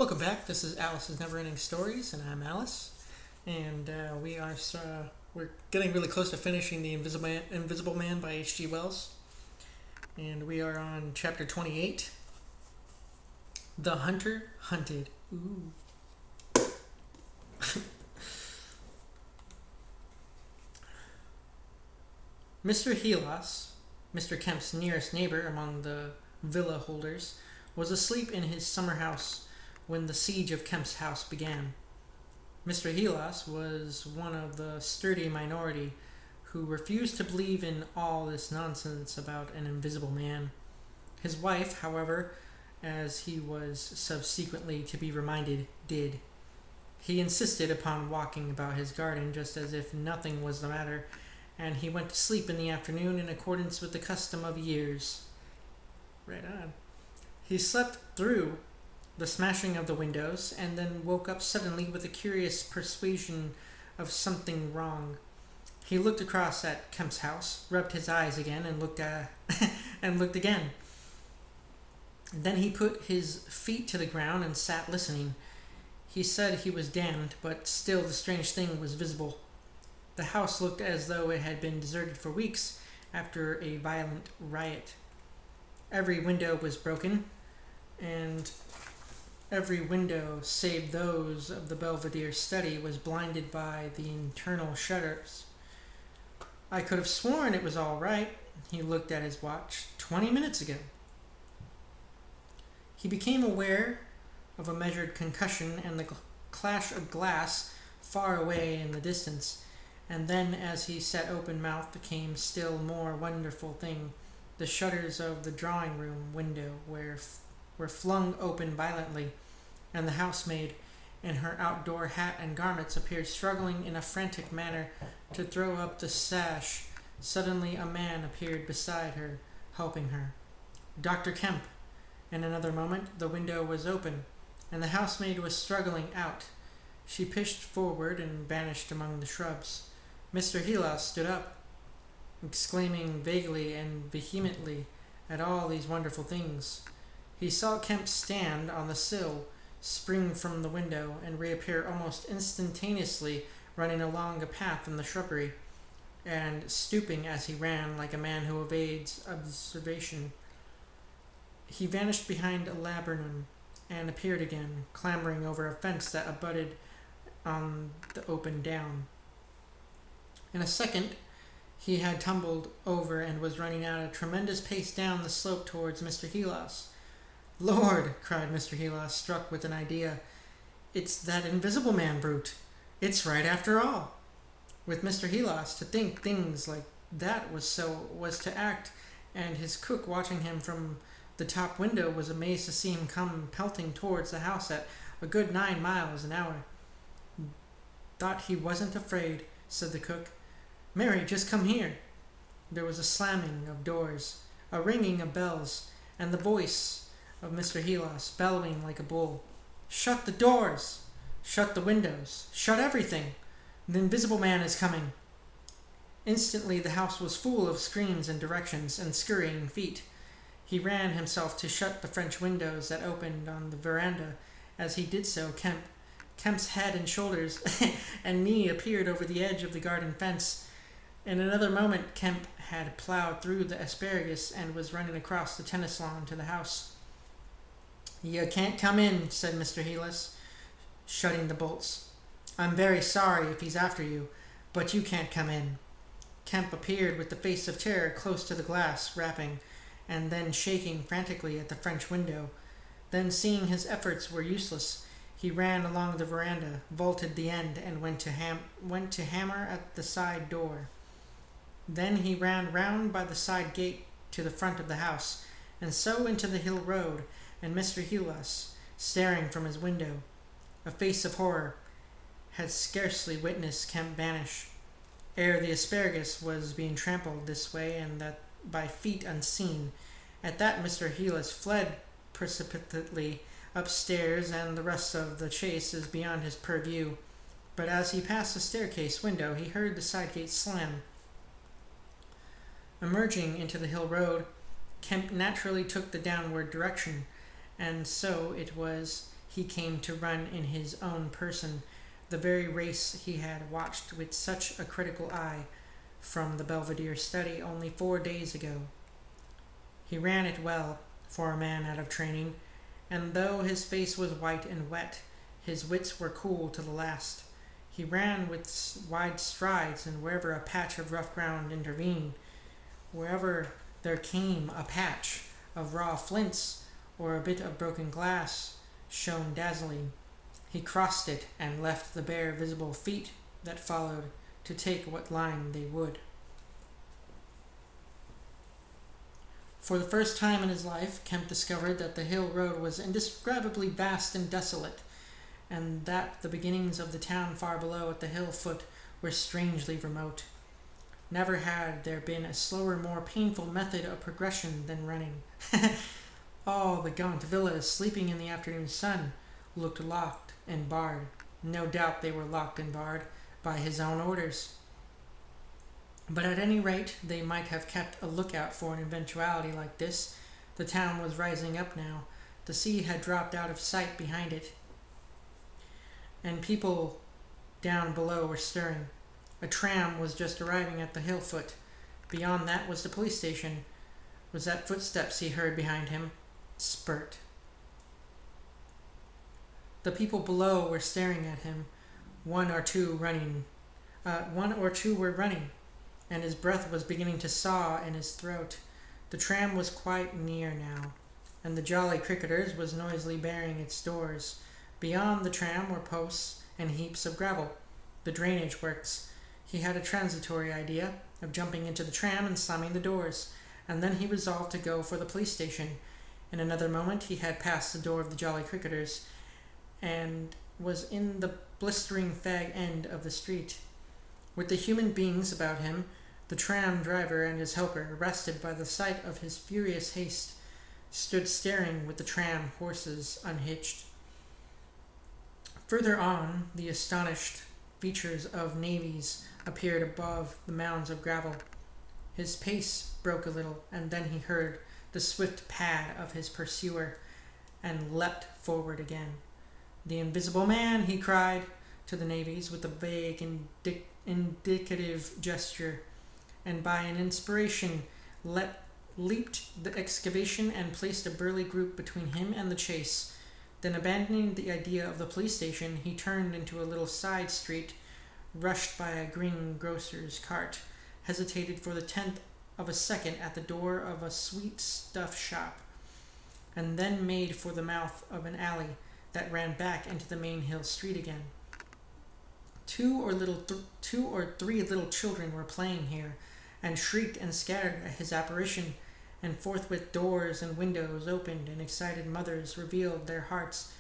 Welcome back. This is Alice's Neverending Stories, and I'm Alice. And we're getting really close to finishing the Invisible Man by H.G. Wells, and we are on chapter 28. The Hunter Hunted. Ooh. Mr. Helas, Mr. Kemp's nearest neighbor among the villa holders, was asleep in his summer house when the siege of Kemp's house began. Mr. Helas was one of the sturdy minority who refused to believe in all this nonsense about an invisible man. His wife, however, as he was subsequently to be reminded, did. He insisted upon walking about his garden just as if nothing was the matter, and he went to sleep in the afternoon in accordance with the custom of years. Right on. He slept through the smashing of the windows, and then woke up suddenly with a curious persuasion of something wrong. He looked across at Kemp's house, rubbed his eyes again, and looked again. Then he put his feet to the ground and sat listening. He said he was damned, but still the strange thing was visible. The house looked as though it had been deserted for weeks after a violent riot. Every window was broken, and every window, save those of the Belvedere study, was blinded by the internal shutters. I could have sworn it was all right. He looked at his watch. 20 minutes ago. He became aware of a measured concussion and the clash of glass far away in the distance. And then, as he sat open-mouthed, came still more wonderful thing. The shutters of the drawing-room window were flung open violently, and the housemaid, in her outdoor hat and garments, appeared struggling in a frantic manner to throw up the sash. Suddenly a man appeared beside her, helping her. Dr. Kemp. In another moment the window was open, and the housemaid was struggling out. She pitched forward and vanished among the shrubs. Mr. Helas stood up, exclaiming vaguely and vehemently at all these wonderful things. He saw Kemp stand on the sill, spring from the window, and reappear almost instantaneously, running along a path in the shrubbery, and stooping as he ran like a man who evades observation. He vanished behind a laburnum, and appeared again, clambering over a fence that abutted on the open down. In a second he had tumbled over and was running at a tremendous pace down the slope towards Mr. Helas. "Lord!" cried Mr. Helas, struck with an idea. "It's that invisible man brute. It's right after all." With Mr. Helas, to think things like that was to act, and his cook, watching him from the top window, was amazed to see him come pelting towards the house at a good 9 miles an hour. "Thought he wasn't afraid," said the cook. "Mary, just come here." There was a slamming of doors, a ringing of bells, and the voice of Mr. Helas bellowing like a bull. "Shut the doors! Shut the windows! Shut everything! The invisible man is coming!" Instantly the house was full of screams and directions and scurrying feet. He ran himself to shut the French windows that opened on the veranda. As he did so, Kemp's head and shoulders and knee appeared over the edge of the garden fence. In another moment Kemp had plowed through the asparagus and was running across the tennis lawn to the house. "You can't come in," said Mr. Helas, shutting the bolts. "I'm very sorry if he's after you, but you can't come in." Kemp appeared with the face of terror close to the glass, rapping, and then shaking frantically at the French window. Then, seeing his efforts were useless, he ran along the veranda, vaulted the end, and went to hammer at the side door. Then he ran round by the side gate to the front of the house, and so into the hill road, and Mr. Helas, staring from his window, a face of horror, had scarcely witnessed Kemp vanish, ere the asparagus was being trampled this way and that by feet unseen. At that Mr. Helas fled precipitately upstairs, and the rest of the chase is beyond his purview. But as he passed the staircase window, he heard the side gate slam. Emerging into the hill road, Kemp naturally took the downward direction, and so it was he came to run in his own person, the very race he had watched with such a critical eye from the Belvedere study only 4 days ago. He ran it well, for a man out of training, and though his face was white and wet, his wits were cool to the last. He ran with wide strides, and wherever a patch of rough ground intervened, wherever there came a patch of raw flints or a bit of broken glass shone dazzling, he crossed it and left the bare visible feet that followed to take what line they would. For the first time in his life, Kemp discovered that the hill road was indescribably vast and desolate, and that the beginnings of the town far below at the hill foot were strangely remote. Never had there been a slower, more painful method of progression than running. All the gaunt villas, sleeping in the afternoon sun, looked locked and barred. No doubt they were locked and barred by his own orders. But at any rate, they might have kept a lookout for an eventuality like this. The town was rising up now. The sea had dropped out of sight behind it, and people down below were stirring. A tram was just arriving at the hill foot. Beyond that was the police station. Was that footsteps he heard behind him? Spurt. The people below were staring at him. One or two were running, and his breath was beginning to saw in his throat. The tram was quite near now, and the Jolly Cricketers was noisily bearing its doors. Beyond the tram were posts and heaps of gravel, the drainage works. He had a transitory idea of jumping into the tram and slamming the doors, and then he resolved to go for the police station. In another moment he had passed the door of the Jolly Cricketers, and was in the blistering fag end of the street. With the human beings about him, the tram driver and his helper, arrested by the sight of his furious haste, stood staring with the tram horses unhitched. Further on, the astonished features of navvies appeared above the mounds of gravel. His pace broke a little, and then he heard the swift pad of his pursuer, and leapt forward again. "The invisible man!" he cried to the navvies with a vague indicative gesture, and by an inspiration leaped the excavation and placed a burly group between him and the chase. Then, abandoning the idea of the police station, he turned into a little side street, rushed by a greengrocer's cart, hesitated for the 10th of a second at the door of a sweet stuff shop, and then made for the mouth of an alley that ran back into the main hill street again. Two or three little children were playing here, and shrieked and scattered at his apparition, and forthwith doors and windows opened, and excited mothers revealed their hearts.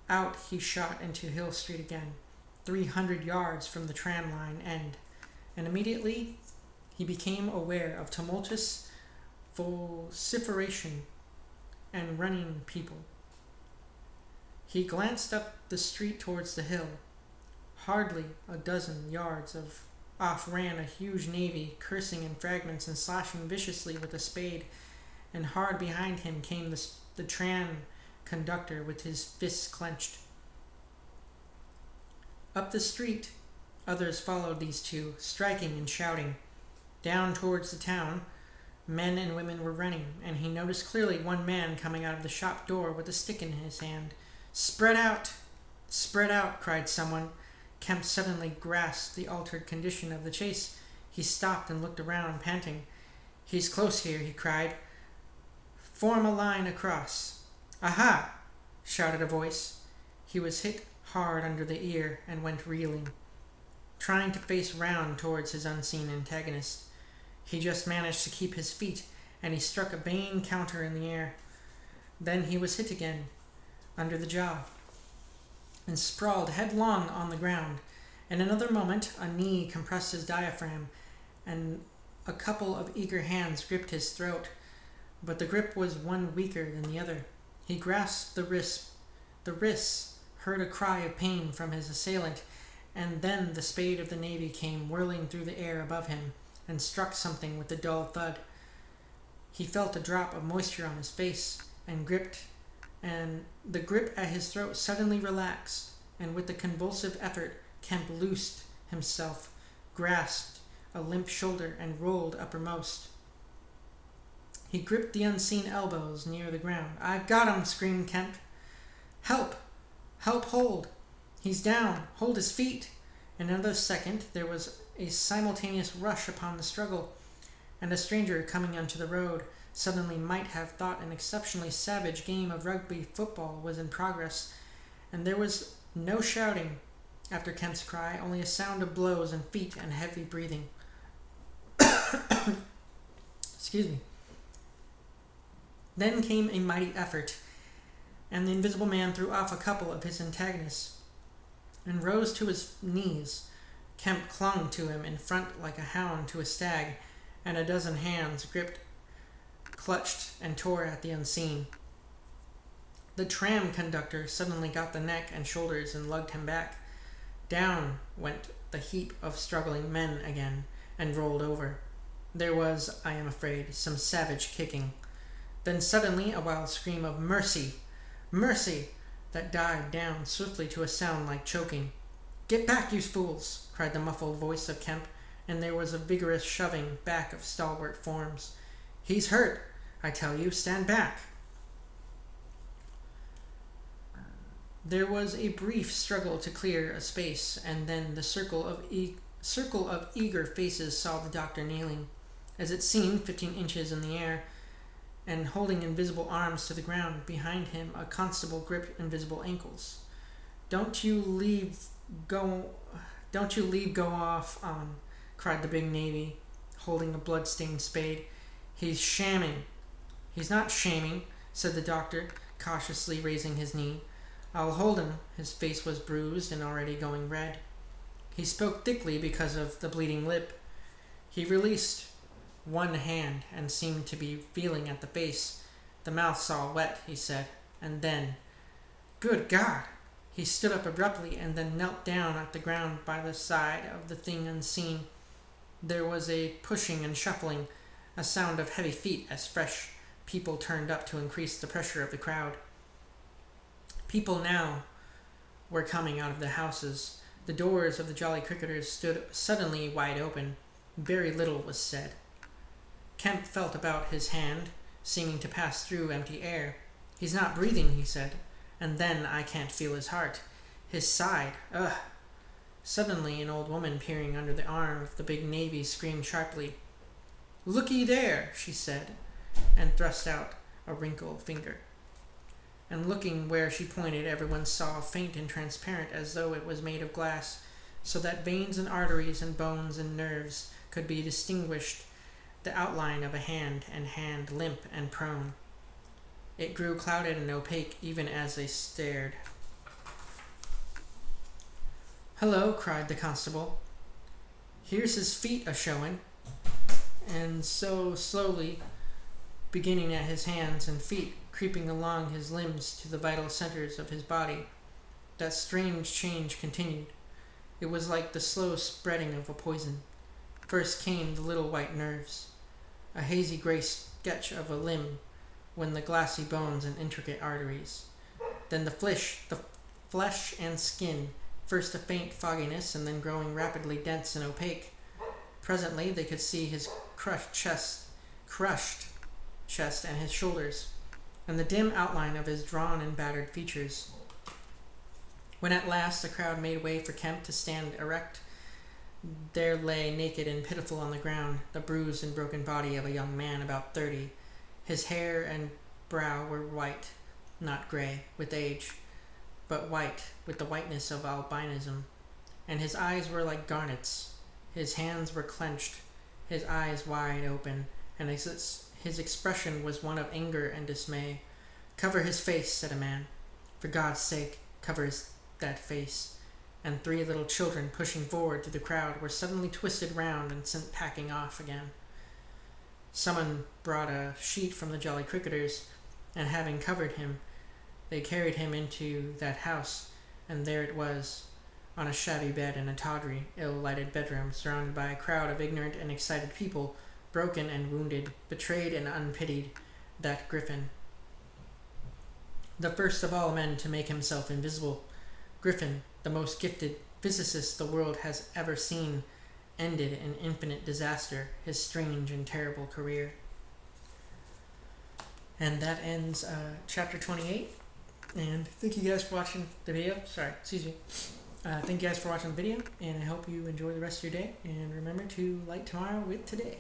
Out he shot into Hill Street again, 300 yards from the tram line end, and immediately he became aware of tumultuous vociferation and running people. He glanced up the street towards the hill. Hardly a dozen yards off ran a huge navvy, cursing in fragments and slashing viciously with a spade, and hard behind him came the tram conductor with his fists clenched. Up the street, others followed these two, striking and shouting. Down towards the town, men and women were running, and he noticed clearly one man coming out of the shop door with a stick in his hand. "Spread out! Spread out!" cried someone. Kemp suddenly grasped the altered condition of the chase. He stopped and looked around, panting. "He's close here," he cried. "Form a line across." "Aha!" shouted a voice. He was hit hard under the ear and went reeling, trying to face round towards his unseen antagonist. He just managed to keep his feet, and he struck a vain counter in the air. Then he was hit again, under the jaw, and sprawled headlong on the ground. In another moment, a knee compressed his diaphragm, and a couple of eager hands gripped his throat, but the grip was one weaker than the other. He grasped the wrists, heard a cry of pain from his assailant, and then the spade of the navvy came whirling through the air above him, and struck something with a dull thud. He felt a drop of moisture on his face, and gripped and the grip at his throat suddenly relaxed, and with a convulsive effort, Kemp loosed himself, grasped a limp shoulder, and rolled uppermost. He gripped the unseen elbows near the ground. "I've got him!" screamed Kemp. "Help! Help, hold! He's down! Hold his feet!" In another second there was a simultaneous rush upon the struggle, and a stranger coming onto the road suddenly might have thought an exceptionally savage game of rugby football was in progress, and there was no shouting after Kemp's cry, only a sound of blows and feet and heavy breathing. Excuse me. Then came a mighty effort, and the Invisible Man threw off a couple of his antagonists and rose to his knees. Kemp clung to him in front like a hound to a stag, and a dozen hands gripped, clutched, and tore at the unseen. The tram conductor suddenly got the neck and shoulders and lugged him back. Down went the heap of struggling men again, and rolled over. There was, I am afraid, some savage kicking. Then suddenly a wild scream of "Mercy! Mercy!" that died down swiftly to a sound like choking. "Get back, you fools!" cried the muffled voice of Kemp, and there was a vigorous shoving back of stalwart forms. "He's hurt, I tell you. Stand back!" There was a brief struggle to clear a space, and then the circle of eager faces saw the doctor kneeling, as it seemed 15 inches in the air, and holding invisible arms to the ground. Behind him a constable gripped invisible ankles. Don't you leave go off on," cried the big navy, holding a blood-stained spade. "He's shamming." "He's not shaming," said the doctor, cautiously raising his knee. "I'll hold him." His face was bruised and already going red. He spoke thickly because of the bleeding lip. He released one hand and seemed to be feeling at the face. "The mouth's all wet," he said, and then, "Good God!" He stood up abruptly and then knelt down at the ground by the side of the thing unseen. There was a pushing and shuffling, a sound of heavy feet as fresh people turned up to increase the pressure of the crowd. People now were coming out of the houses. The doors of the Jolly Cricketers stood suddenly wide open. Very little was said. Kemp felt about his hand, seeming to pass through empty air. "He's not breathing," he said, "and then I can't feel his heart. His side, ugh!" Suddenly an old woman peering under the arm of the big navy screamed sharply. "Looky there," she said, and thrust out a wrinkled finger. And looking where she pointed, everyone saw, faint and transparent as though it was made of glass, so that veins and arteries and bones and nerves could be distinguished, the outline of a hand, and hand limp and prone. It grew clouded and opaque even as they stared. "Hello," cried the constable. "Here's his feet a-showin'." And so slowly, beginning at his hands and feet, creeping along his limbs to the vital centers of his body, that strange change continued. It was like the slow spreading of a poison. First came the little white nerves, a hazy gray sketch of a limb, when the glassy bones and intricate arteries. Then the flesh and skin, first a faint fogginess and then growing rapidly dense and opaque. Presently they could see his crushed chest and his shoulders, and the dim outline of his drawn and battered features. When at last the crowd made way for Kemp to stand erect, there lay naked and pitiful on the ground the bruised and broken body of a young man about 30. His hair and brow were white, not gray, with age, but white with the whiteness of albinism, and his eyes were like garnets. His hands were clenched, his eyes wide open, and his expression was one of anger and dismay. "Cover his face," said a man. "For God's sake, cover that face." And 3 little children, pushing forward through the crowd, were suddenly twisted round and sent packing off again. Someone brought a sheet from the Jolly Cricketers, and having covered him, they carried him into that house, and there it was, on a shabby bed in a tawdry, ill-lighted bedroom, surrounded by a crowd of ignorant and excited people, broken and wounded, betrayed and unpitied, that Griffin. the first of all men to make himself invisible. Griffin, the most gifted physicist the world has ever seen, ended in infinite disaster his strange and terrible career. And that ends chapter 28. And thank you guys for watching the video. Thank you guys for watching the video, and I hope you enjoy the rest of your day. And remember to light tomorrow with today.